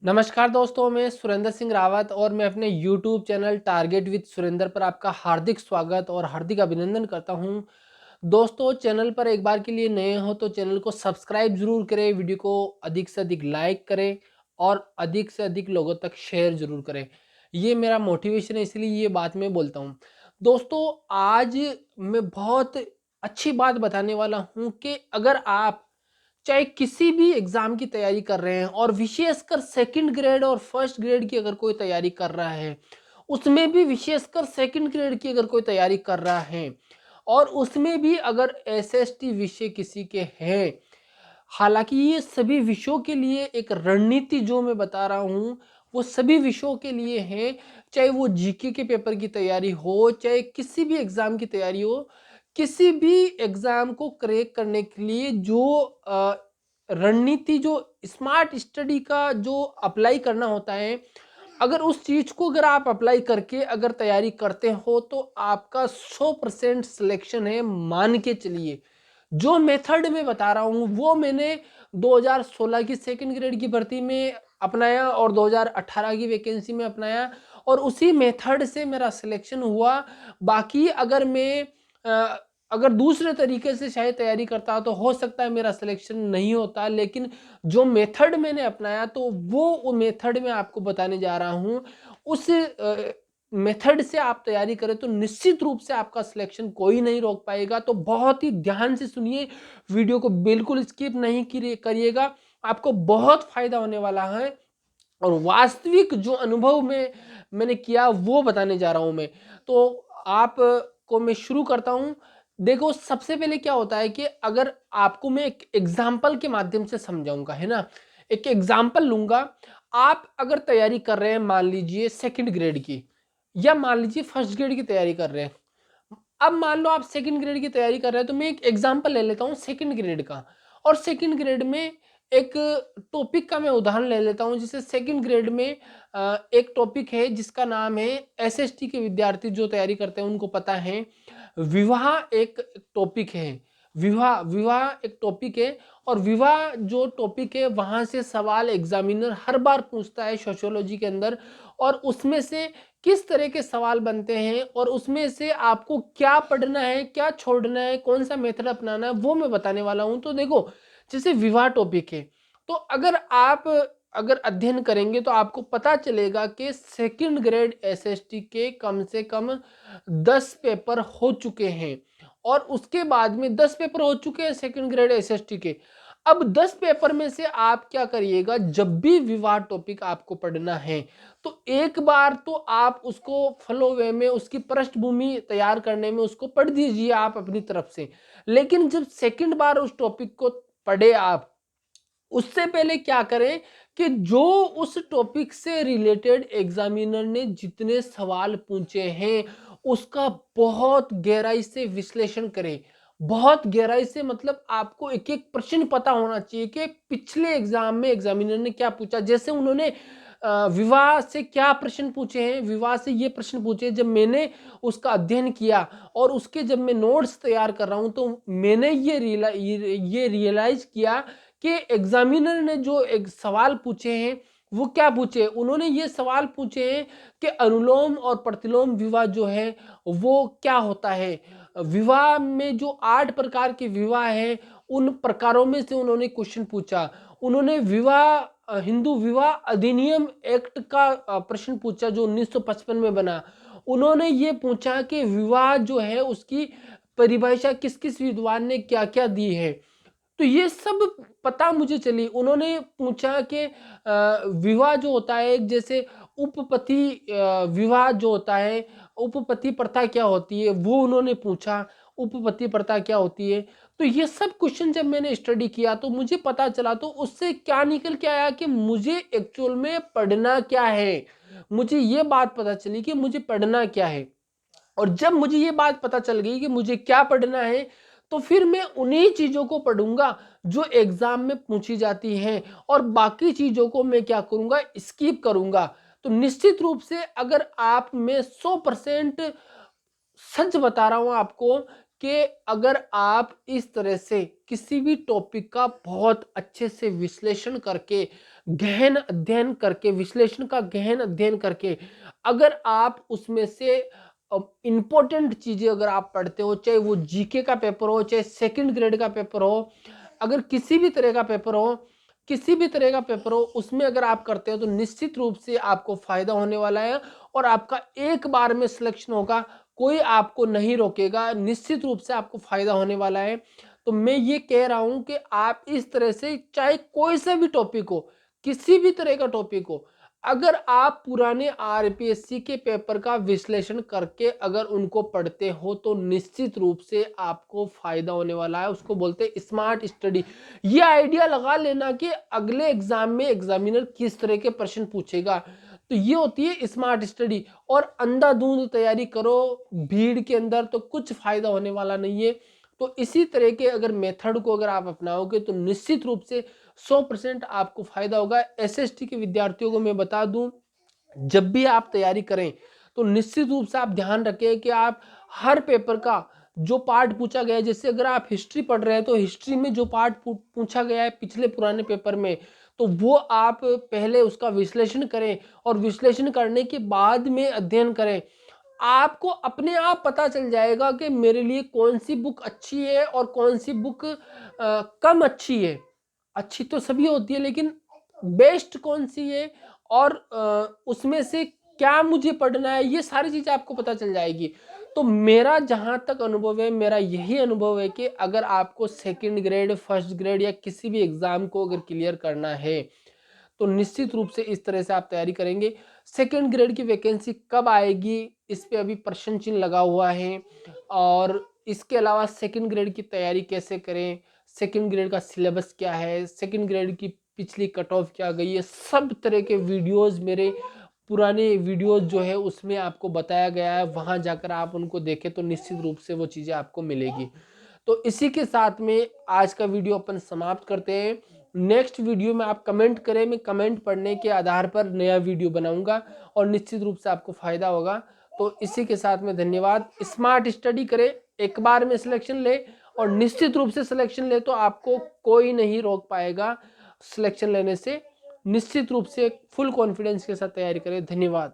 नमस्कार दोस्तों, मैं सुरेंद्र सिंह रावत और मैं अपने YouTube channel target with Surendra पर आपका हार्दिक स्वागत और हार्दिक अभिनंदन करता हूं। दोस्तों, चैनल पर एक बार के लिए नए हो तो चैनल को सब्सक्राइब जरूर करें, वीडियो को अधिक से अधिक लाइक करें और अधिक से अधिक लोगों तक शेयर जरूर करें। ये मेरा मोटिवेशन है, इसलिए ये बात मैं बोलता हूँ। दोस्तों, आज मैं बहुत अच्छी बात बताने वाला हूँ कि अगर आप चाहे किसी भी एग्जाम की तैयारी कर रहे हैं और विशेषकर सेकंड ग्रेड और फर्स्ट ग्रेड की अगर कोई तैयारी कर रहा है, उसमें भी विशेषकर सेकंड ग्रेड की अगर कोई तैयारी कर रहा है और उसमें भी अगर एसएसटी विषय किसी के हैं, हालांकि ये सभी विषयों के लिए एक रणनीति जो मैं बता रहा हूँ वो सभी विषयों के लिए है। चाहे वो जीके के पेपर की तैयारी हो, चाहे किसी भी एग्जाम की तैयारी हो, किसी भी एग्जाम को क्रैक करने के लिए जो रणनीति, जो स्मार्ट स्टडी का जो अप्लाई करना होता है, अगर उस चीज को अगर आप अप्लाई करके अगर तैयारी करते हो तो आपका 100% सिलेक्शन है। मान के चलिए, जो मेथड मैं बता रहा हूँ वो मैंने 2016 की सेकंड ग्रेड की भर्ती में अपनाया और 2018 की वैकेंसी में अपनाया और उसी मेथड से मेरा सिलेक्शन हुआ। बाकी अगर मैं अगर दूसरे तरीके से शायद तैयारी करता तो हो सकता है मेरा सिलेक्शन नहीं होता, लेकिन जो मेथड मैंने अपनाया तो वो मेथड मैं आपको बताने जा रहा हूँ। उस मेथड से आप तैयारी करें तो निश्चित रूप से आपका सिलेक्शन कोई नहीं रोक पाएगा। तो बहुत ही ध्यान से सुनिए, वीडियो को बिल्कुल स्किप नहीं करिएगा, आपको बहुत फायदा होने वाला है और वास्तविक जो अनुभव में मैंने किया वो बताने जा रहा हूं मैं। तो आप को मैं शुरू करता हूं। देखो, सबसे पहले क्या होता है कि अगर आपको मैं एक एग्जाम्पल के माध्यम से समझाऊंगा, है ना, एक एग्जाम्पल लूंगा। आप अगर तैयारी कर रहे हैं, मान लीजिए सेकंड ग्रेड की, या मान लीजिए फर्स्ट ग्रेड की तैयारी कर रहे हैं। अब मान लो आप सेकंड ग्रेड की तैयारी कर रहे हैं तो मैं एक एग्जांपल ले लेता हूँ सेकंड ग्रेड का। और सेकंड ग्रेड में एक टॉपिक का मैं उदाहरण ले लेता हूँ। जैसे सेकंड ग्रेड में एक टॉपिक है जिसका नाम है, एसएसटी के विद्यार्थी जो तैयारी करते हैं उनको पता है, विवाह एक टॉपिक है। विवाह विवाह एक टॉपिक है और विवाह जो टॉपिक है वहां से सवाल एग्जामिनर हर बार पूछता है सोशियोलॉजी के अंदर। और उसमें से किस तरह के सवाल बनते हैं और उसमें से आपको क्या पढ़ना है, क्या छोड़ना है, कौन सा मेथड अपनाना है, वो मैं बताने वाला हूं। तो देखो, जैसे विवाह टॉपिक है तो अगर आप अगर अध्ययन करेंगे तो आपको पता चलेगा कि सेकंड ग्रेड एसएसटी के कम से कम 10 पेपर हो चुके हैं और उसके बाद में 10 पेपर हो चुके हैं सेकंड ग्रेड एसएसटी के। अब 10 पेपर में से आप क्या करिएगा, जब भी विवाह टॉपिक आपको पढ़ना है तो एक बार तो आप उसको फॉलो वे में उसकी पृष्ठभूमि तैयार करने में उसको पढ़ दीजिए आप अपनी तरफ से। लेकिन जब सेकंड बार उस टॉपिक को पढ़े आप, उससे पहले क्या करें कि जो उस टॉपिक से रिलेटेड एग्जामिनर ने जितने सवाल पूछे हैं उसका बहुत गहराई से विश्लेषण करें। बहुत गहराई से मतलब आपको एक एक प्रश्न पता होना चाहिए कि पिछले एग्जाम में एग्जामिनर ने क्या पूछा। जैसे उन्होंने विवाह से क्या प्रश्न पूछे हैं, विवाह से ये प्रश्न पूछे, जब मैंने उसका अध्ययन किया और उसके जब मैं नोट्स तैयार कर रहा हूं तो मैंने ये रियलाइज किया कि एग्जामिनर ने जो एक सवाल पूछे हैं वो क्या पूछे। उन्होंने ये सवाल पूछे हैं कि अनुलोम और प्रतिलोम विवाह जो है वो क्या होता है। विवाह में जो 8 प्रकार के विवाह हैं उन प्रकारों में से उन्होंने क्वेश्चन पूछा। उन्होंने हिंदू विवाह अधिनियम एक्ट का प्रश्न पूछा जो 1955 में बना। उन्होंने ये पूछा कि विवाह जो है उसकी परिभाषा किस किस विद्वान ने क्या क्या दी है। तो ये सब पता मुझे चली। उन्होंने पूछा कि विवाह जो होता है, जैसे उपपति विवाह जो होता है, उपपति प्रथा क्या होती है वो उन्होंने पूछा, उपपति प्रथा क्या होती है। तो ये सब क्वेश्चन जब मैंने स्टडी किया तो मुझे पता चला, तो उससे क्या निकल के आया कि मुझे एक्चुअल में पढ़ना क्या है। मुझे ये बात पता चली कि मुझे पढ़ना क्या है। और जब मुझे ये बात पता चल गई कि मुझे क्या पढ़ना है तो फिर मैं उन्हीं चीजों को पढ़ूंगा जो एग्जाम में पूछी जाती हैं और बाकी चीजों को मैं क्या करूंगा, स्किप करूंगा। तो निश्चित रूप से अगर आप, मैं 100% सच बता रहा हूं आपको कि अगर आप इस तरह से किसी भी टॉपिक का बहुत अच्छे से विश्लेषण करके, गहन अध्ययन करके, विश्लेषण का गहन अध्ययन करके अगर आप उसमें से इंपॉर्टेंट चीजें अगर आप पढ़ते हो, चाहे वो जीके का पेपर हो, चाहे सेकंड ग्रेड का पेपर हो, अगर किसी भी तरह का पेपर हो, किसी भी तरह का पेपर हो, उसमें अगर आप करते हो तो निश्चित रूप से आपको फायदा होने वाला है और आपका एक बार में सिलेक्शन होगा। कोई आपको नहीं रोकेगा, निश्चित रूप से आपको फायदा होने वाला है। तो मैं ये कह रहा हूं कि आप इस तरह से चाहे कोई सा भी टॉपिक हो, किसी भी तरह का टॉपिक हो, अगर आप पुराने आरपीएससी के पेपर का विश्लेषण करके अगर उनको पढ़ते हो तो निश्चित रूप से आपको फायदा होने वाला है। उसको बोलते हैं स्मार्ट स्टडी। ये आइडिया लगा लेना कि अगले एग्जाम में एग्जामिनर किस तरह के प्रश्न पूछेगा, तो ये होती है स्मार्ट स्टडी। और अंधाधुंध तैयारी करो भीड़ के अंदर तो कुछ फायदा होने वाला नहीं है। तो इसी तरह के अगर मेथड को अगर आप अपनाओगे तो निश्चित रूप से 100% आपको फायदा होगा। एसएसटी के विद्यार्थियों को मैं बता दूं, जब भी आप तैयारी करें तो निश्चित रूप से आप ध्यान रखें कि आप हर पेपर का जो पार्ट पूछा गया है, जैसे अगर आप हिस्ट्री पढ़ रहे हैं तो हिस्ट्री में जो पार्ट पूछा गया है पिछले पुराने पेपर में, तो वो आप पहले उसका विश्लेषण करें और विश्लेषण करने के बाद में अध्ययन करें। आपको अपने आप पता चल जाएगा कि मेरे लिए कौन सी बुक अच्छी है और कौन सी बुक कम अच्छी है। अच्छी तो सभी होती है लेकिन बेस्ट कौन सी है और उसमें से क्या मुझे पढ़ना है, ये सारी चीजें आपको पता चल जाएगी। तो मेरा जहां तक अनुभव है, मेरा यही अनुभव है कि अगर आपको सेकंड ग्रेड, फर्स्ट ग्रेड या किसी भी एग्जाम को अगर क्लियर करना है तो निश्चित रूप से इस तरह से आप तैयारी करेंगे। सेकंड ग्रेड की वैकेंसी कब आएगी इस पे अभी प्रश्न चिन्ह लगा हुआ है। और इसके अलावा सेकंड ग्रेड की तैयारी कैसे करें, सेकंड ग्रेड का सिलेबस क्या है, सेकंड ग्रेड की पिछली कट ऑफ क्या गई है, सब तरह के वीडियोस मेरे पुराने वीडियोस जो है उसमें आपको बताया गया है। वहां जाकर आप उनको देखें तो निश्चित रूप से वो चीज़ें आपको मिलेगी। तो इसी के साथ में आज का वीडियो अपन समाप्त करते हैं। नेक्स्ट वीडियो में आप कमेंट करें, मैं कमेंट पढ़ने के आधार पर नया वीडियो बनाऊंगा और निश्चित रूप से आपको फायदा होगा। तो इसी के साथ में धन्यवाद। स्मार्ट स्टडी करें, एक बार में सिलेक्शन ले और निश्चित रूप से सिलेक्शन ले तो आपको कोई नहीं रोक पाएगा सिलेक्शन लेने से। निश्चित रूप से फुल कॉन्फिडेंस के साथ तैयारी करें। धन्यवाद।